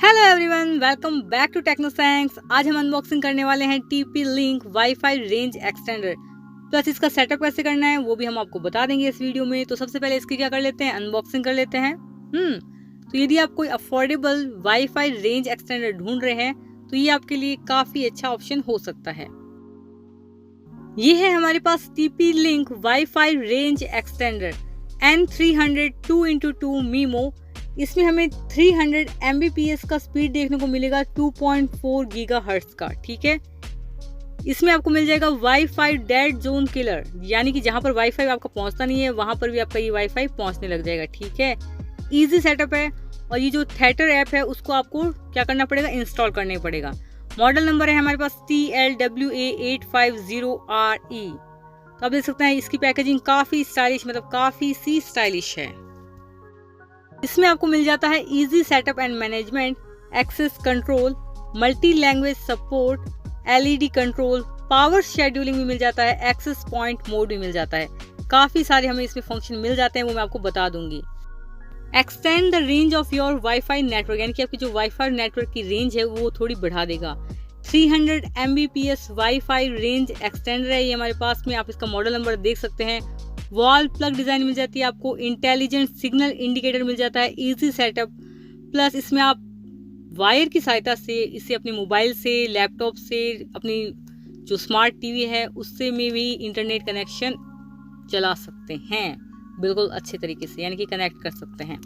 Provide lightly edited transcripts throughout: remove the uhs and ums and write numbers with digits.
Hello everyone, welcome back to टेक्नोसैंक्स। आज हम अनबॉक्सिंग करने वाले हैं TP link WiFi range extender. Plus इसका सेटअप कैसे करना है वो भी हम आपको बता देंगे इस वीडियो में। तो सबसे पहले इसकी क्या कर लेते हैं, अनबॉक्सिंग कर लेते हैं। तो यदि आप कोई अफोर्डेबल वाईफाई रेंज एक्सटेंडर ढूंढ रहे हैं तो ये आपके लिए काफी अच्छा ऑप्शन हो सकता है। ये है हमारे पास TP link WiFi range extender N300 2x2 MIMO. इसमें हमें 300 Mbps का स्पीड देखने को मिलेगा 2.4 गीगाहर्ट्ज का। ठीक है, इसमें आपको मिल जाएगा वाईफाई डेड जोन किलर, यानी कि जहां पर वाईफाई आपका पहुंचता नहीं है वहां पर भी आपका ये वाईफाई पहुंचने लग जाएगा। ठीक है, इजी सेटअप है। और ये जो थिएटर ऐप है उसको आपको क्या करना पड़ेगा, इंस्टॉल करने पड़ेगा। मॉडल नंबर है हमारे पास TLWA850RE। तो आप देख सकते हैं इसकी पैकेजिंग काफी स्टाइलिश, मतलब काफी सी स्टाइलिश है। इसमें आपको मिल जाता है easy setup and management, access control, multi language support, LED control, power scheduling भी मिल जाता है, एक्सेस पॉइंट मोड भी मिल जाता है। काफी सारे हमें इसमें फंक्शन मिल जाते हैं, वो मैं आपको बता दूंगी। Extend the range of your wifi network, यानी कि आपकी जो वाईफाई नेटवर्क की रेंज है वो थोड़ी बढ़ा देगा। 300 Mbps वाईफाई रेंज एक्सटेंडर है ये हमारे पास में। आप इसका मॉडल नंबर देख सकते हैं। वॉल प्लग डिजाइन मिल जाती है आपको, इंटेलिजेंट सिग्नल इंडिकेटर मिल जाता है, इजी सेटअप। प्लस इसमें आप वायर की सहायता से इसे अपने मोबाइल से, लैपटॉप से, अपनी जो स्मार्ट टीवी है उससे में भी इंटरनेट कनेक्शन चला सकते हैं बिल्कुल अच्छे तरीके से, यानी कि कनेक्ट कर सकते हैं।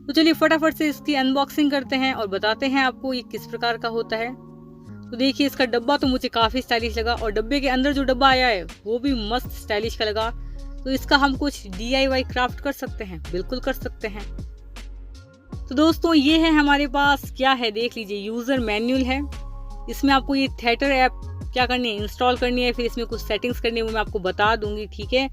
तो चलिए फटाफट से इसकी अनबॉक्सिंग करते हैं और बताते हैं आपको ये किस प्रकार का होता है। तो देखिए इसका डब्बा तो मुझे काफी स्टाइलिश लगा, और डब्बे के अंदर जो डब्बा आया है वो भी मस्त स्टाइलिश का लगा। तो इसका हम कुछ DIY क्राफ्ट कर सकते हैं, बिल्कुल कर सकते हैं। तो दोस्तों ये है हमारे पास, क्या है देख लीजिए, यूजर मैन्युअल है। इसमें आपको ये थिएटर ऐप क्या करनी है, इंस्टॉल करनी है, फिर इसमें कुछ सेटिंग्स करनी है वो मैं आपको बता दूंगी। ठीक है,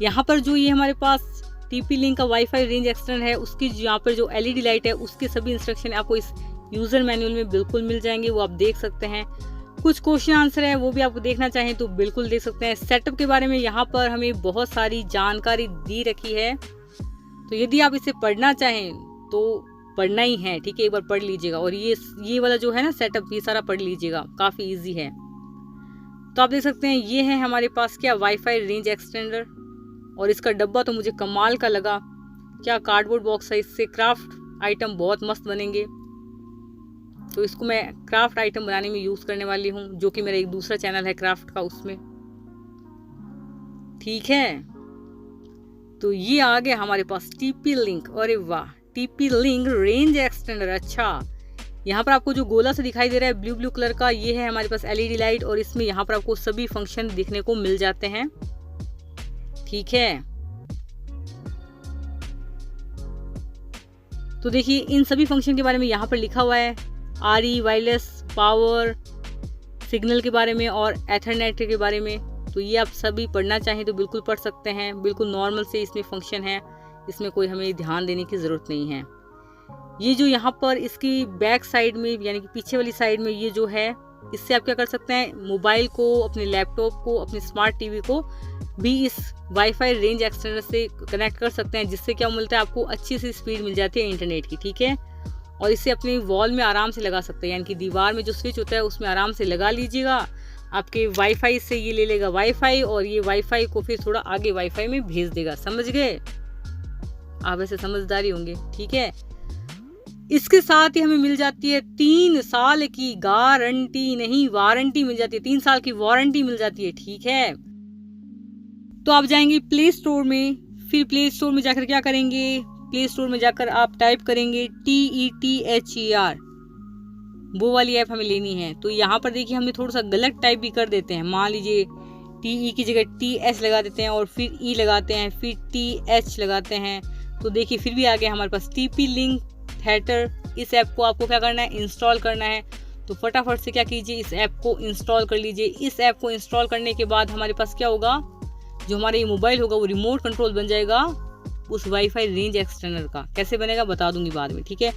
यहाँ पर जो ये हमारे पास टीपी लिंक का वाईफाई रेंज एक्सटेंडर है उसकी यहाँ पर जो LED लाइट है उसके सभी इंस्ट्रक्शन आपको इस यूजर मैनुअल में बिल्कुल मिल जाएंगे, वो आप देख सकते हैं। कुछ क्वेश्चन आंसर है वो भी आपको देखना चाहें तो बिल्कुल देख सकते हैं। सेटअप के बारे में यहाँ पर हमें बहुत सारी जानकारी दी रखी है, तो यदि आप इसे पढ़ना चाहें तो पढ़ना ही है। ठीक है, एक बार पढ़ लीजिएगा। और ये वाला जो है ना सेटअप, ये सारा पढ़ लीजिएगा, काफी इजी है। तो आप देख सकते हैं ये है हमारे पास क्या, वाईफाई रेंज एक्सटेंडर। और इसका डब्बा तो मुझे कमाल का लगा, क्या कार्डबोर्ड बॉक्स है, इससे क्राफ्ट आइटम बहुत मस्त बनेंगे। तो इसको मैं क्राफ्ट आइटम बनाने में यूज करने वाली हूँ, जो कि मेरा एक दूसरा चैनल है क्राफ्ट का, उसमें। ठीक है, तो ये आ गया हमारे पास टीपी लिंक। अरे वाह, टीपी लिंक रेंज एक्सटेंडर। अच्छा, यहाँ पर आपको जो गोला सा दिखाई दे रहा है ब्लू कलर का, ये है हमारे पास LED लाइट, और इसमें यहाँ पर आपको सभी फंक्शन दिखने को मिल जाते हैं। ठीक है, तो देखिए इन सभी फंक्शन के बारे में यहाँ पर लिखा हुआ है, RE वायरलेस, पावर, सिग्नल के बारे में और एथरनेट के बारे में। तो ये आप सभी पढ़ना चाहें तो बिल्कुल पढ़ सकते हैं। बिल्कुल नॉर्मल से इसमें फंक्शन है, इसमें कोई हमें ध्यान देने की ज़रूरत नहीं है। ये जो यहाँ पर इसकी बैक साइड में, यानी कि पीछे वाली साइड में ये जो है, इससे आप क्या कर सकते हैं, मोबाइल को, अपने लैपटॉप को, अपनी स्मार्ट टीवी को भी इस वाईफाई रेंज एक्सटेंडर से कनेक्ट कर सकते हैं, जिससे क्या मिलता है आपको अच्छी सी स्पीड मिल जाती है इंटरनेट की। ठीक है, और इसे अपनी वॉल में आराम से लगा सकते हैं, यानी कि दीवार में जो स्विच होता है उसमें आराम से लगा लीजिएगा। आपके वाईफाई से ये ले लेगा वाईफाई, और ये वाईफाई को फिर थोड़ा आगे वाईफाई में भेज देगा। समझ गए आप, ऐसे समझदारी होंगे। ठीक है, इसके साथ ही हमें मिल जाती है 3 साल की गारंटी, नहीं वारंटी मिल जाती है, 3 साल की वारंटी मिल जाती है। ठीक है, तो आप जाएंगे प्ले स्टोर में, फिर प्ले स्टोर में जाकर क्या करेंगे, प्ले स्टोर में जाकर आप टाइप करेंगे TETHER, वो वाली ऐप हमें लेनी है। तो यहाँ पर देखिए हमने थोड़ा सा गलत टाइप भी कर देते हैं, मान लीजिए TE की जगह TH लगा देते हैं, और फिर E लगाते हैं, फिर TH लगाते हैं। तो देखिए फिर भी आ गया हमारे पास टीपी लिंक थिएटर। इस ऐप को आपको क्या करना है, इंस्टॉल करना है। तो फटाफट से क्या कीजिए, इस ऐप को इंस्टॉल कर लीजिए। इस ऐप को इंस्टॉल करने के बाद हमारे पास क्या होगा, जो हमारा ये मोबाइल होगा वो रिमोट कंट्रोल बन जाएगा उस वाईफाई रेंज एक्सटेंडर का। कैसे बनेगा बता दूंगी बाद में। ठीक है,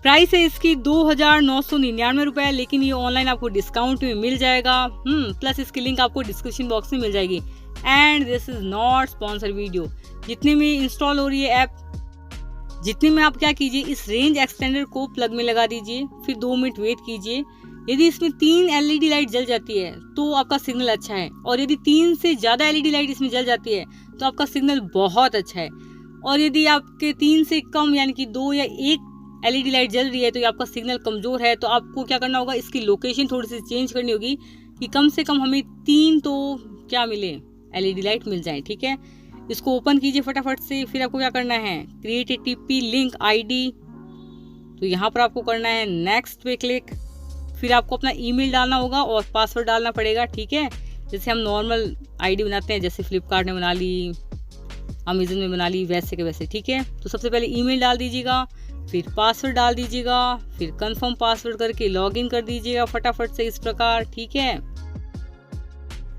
प्राइस है इसकी 2999 रुपए, लेकिन ये ऑनलाइन आपको डिस्काउंट में मिल जाएगा। प्लस इसकी लिंक आपको डिस्क्रिप्शन बॉक्स में मिल जाएगी। And this is not sponsor video. जितने में इंस्टॉल हो रही है ऐप जितने में आप क्या कीजिए, इस रेंज एक्सटेंडर को प्लग में लगा दीजिए, फिर 2 मिनट वेट कीजिए। यदि इसमें 3 एलईडी लाइट जल जाती है तो आपका सिग्नल अच्छा है, और यदि 3 से ज्यादा एलईडी लाइट इसमें जल जाती है तो आपका सिग्नल बहुत अच्छा है। और यदि आपके 3 से कम यानी कि 2 या 1 एलईडी लाइट जल रही है तो आपका सिग्नल कमजोर है। तो आपको क्या करना होगा, इसकी लोकेशन थोड़ी सी चेंज करनी होगी कि कम से कम हमें 3 तो क्या मिले, एलईडी लाइट मिल जाए। ठीक है, इसको ओपन कीजिए फटाफट से। फिर आपको क्या करना है, create a TP link ID. तो यहाँ पर आपको करना है नेक्स्ट पे क्लिक। फिर आपको अपना ईमेल डालना होगा और पासवर्ड डालना पड़ेगा। ठीक है, जैसे हम नॉर्मल आईडी बनाते हैं, जैसे फ्लिपकार्ट में बना ली, अमेजन में बना ली, वैसे के वैसे। ठीक है, तो सबसे पहले ईमेल डाल दीजिएगा, फिर पासवर्ड डाल दीजिएगा, फिर कंफर्म पासवर्ड करके लॉगिन कर दीजिएगा फटाफट से इस प्रकार। ठीक है,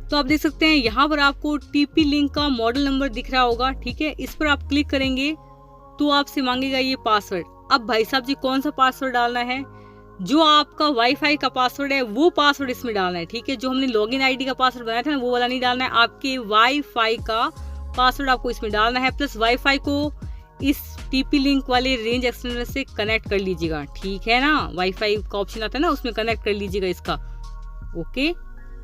तो आप देख सकते हैं यहाँ पर आपको टीपी लिंक का मॉडल नंबर दिख रहा होगा। ठीक है, इस पर आप क्लिक करेंगे तो आपसे मांगेगा ये पासवर्ड। अब भाई साहब जी कौन सा पासवर्ड डालना है, जो आपका वाईफाई का पासवर्ड है वो पासवर्ड इसमें डालना है। ठीक है, जो हमने लॉगिन आईडी का पासवर्ड बनाया था ना, वो वाला नहीं डालना है, आपके वाईफाई का पासवर्ड आपको इसमें डालना है। प्लस वाईफाई को इस टीपी लिंक वाले रेंज एक्सटेंडर से कनेक्ट कर लीजिएगा। ठीक है ना, वाईफाई का ऑप्शन आता है ना, उसमें कनेक्ट कर लीजिएगा इसका। ओके,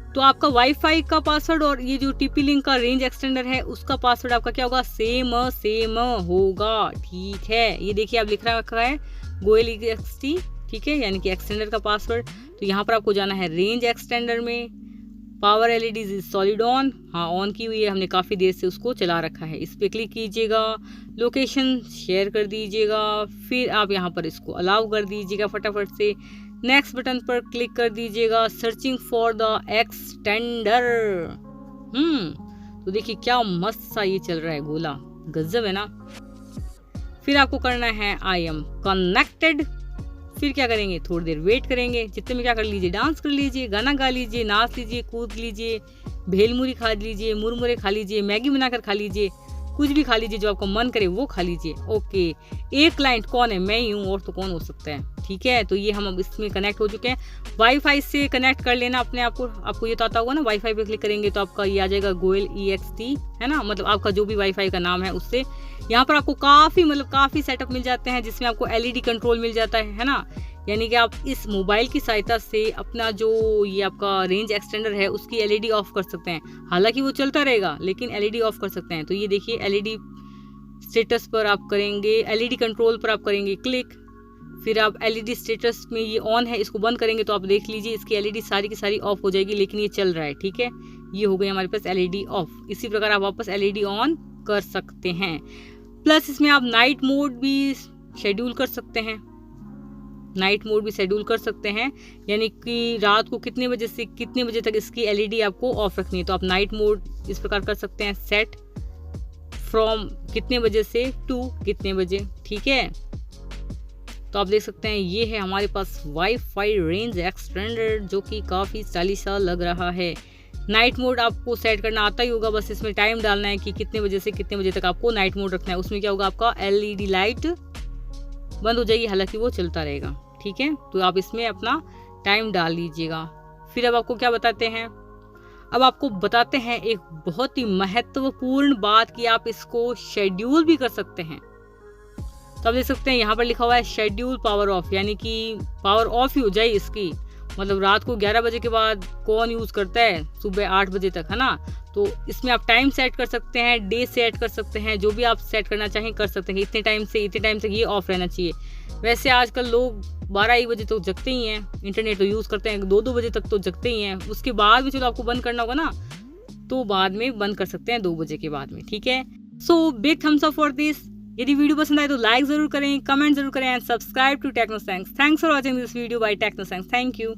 तो आपका वाईफाई का पासवर्ड और ये जो टीपी लिंक का रेंज एक्सटेंडर है उसका पासवर्ड आपका क्या होगा, सेम होगा। ठीक है, ये देखिए आप लिख रखा है गोयल EXT। ठीक है, यानी कि एक्सटेंडर का पासवर्ड। तो यहाँ पर आपको जाना है रेंज एक्सटेंडर में, power LEDs is solid on, हाँ ऑन की हुई है, हमने काफ़ी देर से उसको चला रखा है। इस पर क्लिक कीजिएगा, लोकेशन शेयर कर दीजिएगा, फिर आप यहाँ पर इसको अलाउ कर दीजिएगा फटाफट से। नेक्स्ट बटन पर क्लिक कर दीजिएगा, सर्चिंग फॉर द एक्सटेंडर। तो देखिए क्या मस्त सा ये चल रहा है गोला, गजब है ना। फिर आपको करना है आई एम कनेक्टेड। फिर क्या करेंगे, थोड़ी देर वेट करेंगे। जितने में क्या कर लीजिए, डांस कर लीजिए, गाना गा लीजिए, नाच लीजिए, कूद लीजिए, भेलमुरी खा लीजिए, मुरमुरे खा लीजिए, मैगी बनाकर खा लीजिए, कुछ भी खा लीजिए जो आपको मन करे वो खा लीजिए। ओके, एक क्लाइंट कौन है, मैं ही हूँ, और तो कौन हो सकता है। ठीक है, तो ये हम अब इसमें कनेक्ट हो चुके हैं। वाईफाई से कनेक्ट कर लेना अपने आप को, आपको ये तो आता होगा ना। वाईफाई पे क्लिक करेंगे तो आपका ये आ जाएगा गोयल EXT, है ना, मतलब आपका जो भी वाईफाई का नाम है उससे। यहाँ पर आपको काफ़ी सेटअप मिल जाते हैं, जिसमें आपको LED कंट्रोल मिल जाता है ना, यानी कि आप इस मोबाइल की सहायता से अपना जो ये आपका रेंज एक्सटेंडर है उसकी LED ऑफ कर सकते हैं। हालांकि वो चलता रहेगा लेकिन LED ऑफ कर सकते हैं। तो ये देखिए LED स्टेटस पर आप करेंगे, LED कंट्रोल पर आप करेंगे क्लिक, फिर आप LED स्टेटस में ये ऑन है, इसको बंद करेंगे तो आप देख लीजिए इसकी LED सारी की सारी ऑफ हो जाएगी, लेकिन ये चल रहा है। ठीक है, ये हो गई हमारे पास LED ऑफ। इसी प्रकार आप वापस LED ऑन कर सकते हैं। प्लस इसमें आप नाइट मोड भी शेड्यूल कर सकते हैं, यानी कि रात को कितने बजे से कितने बजे तक इसकी LED आपको ऑफ रखनी है। तो आप नाइट मोड इस प्रकार कर सकते हैं, सेट फ्रॉम कितने बजे से टू कितने बजे। ठीक है, तो आप देख सकते हैं ये है हमारे पास वाईफाई रेंज एक्सटेंडर, जो कि काफ़ी स्टाइलिश सा लग रहा है। नाइट मोड आपको सेट करना आता ही होगा, बस इसमें टाइम डालना है कि कितने बजे से कितने बजे तक आपको नाइट मोड रखना है। उसमें क्या होगा, आपका LED लाइट बंद हो जाएगी, हालांकि वो चलता रहेगा। ठीक है, तो आप इसमें अपना टाइम डाल लीजिएगा। फिर अब आपको क्या बताते हैं, अब आपको बताते हैं एक बहुत ही महत्वपूर्ण बात कि आप इसको शेड्यूल भी कर सकते हैं। तो आप देख सकते हैं यहाँ पर लिखा हुआ है शेड्यूल पावर ऑफ, यानी कि पावर ऑफ ही हो जाए इसकी, मतलब रात को 11 बजे के बाद कौन यूज़ करता है, सुबह 8 बजे तक, है ना। तो इसमें आप टाइम सेट कर सकते हैं, डे सेट कर सकते हैं, जो भी आप सेट करना चाहें कर सकते हैं। इतने टाइम से ये ऑफ रहना चाहिए। वैसे आजकल लोग 12-1 बजे तक जगते ही हैं, इंटरनेट तो यूज़ करते हैं, 2-2 बजे तक तो जगते ही हैं। उसके बाद भी चलो आपको बंद करना होगा ना, तो बाद में बंद कर सकते हैं 2 बजे के बाद में। ठीक है, so big thumbs up for this. यदि वीडियो पसंद आए तो लाइक जरूर करें, कमेंट जरूर करें and subscribe to Techno Science. Thanks for watching this video by Techno Science. Thank you.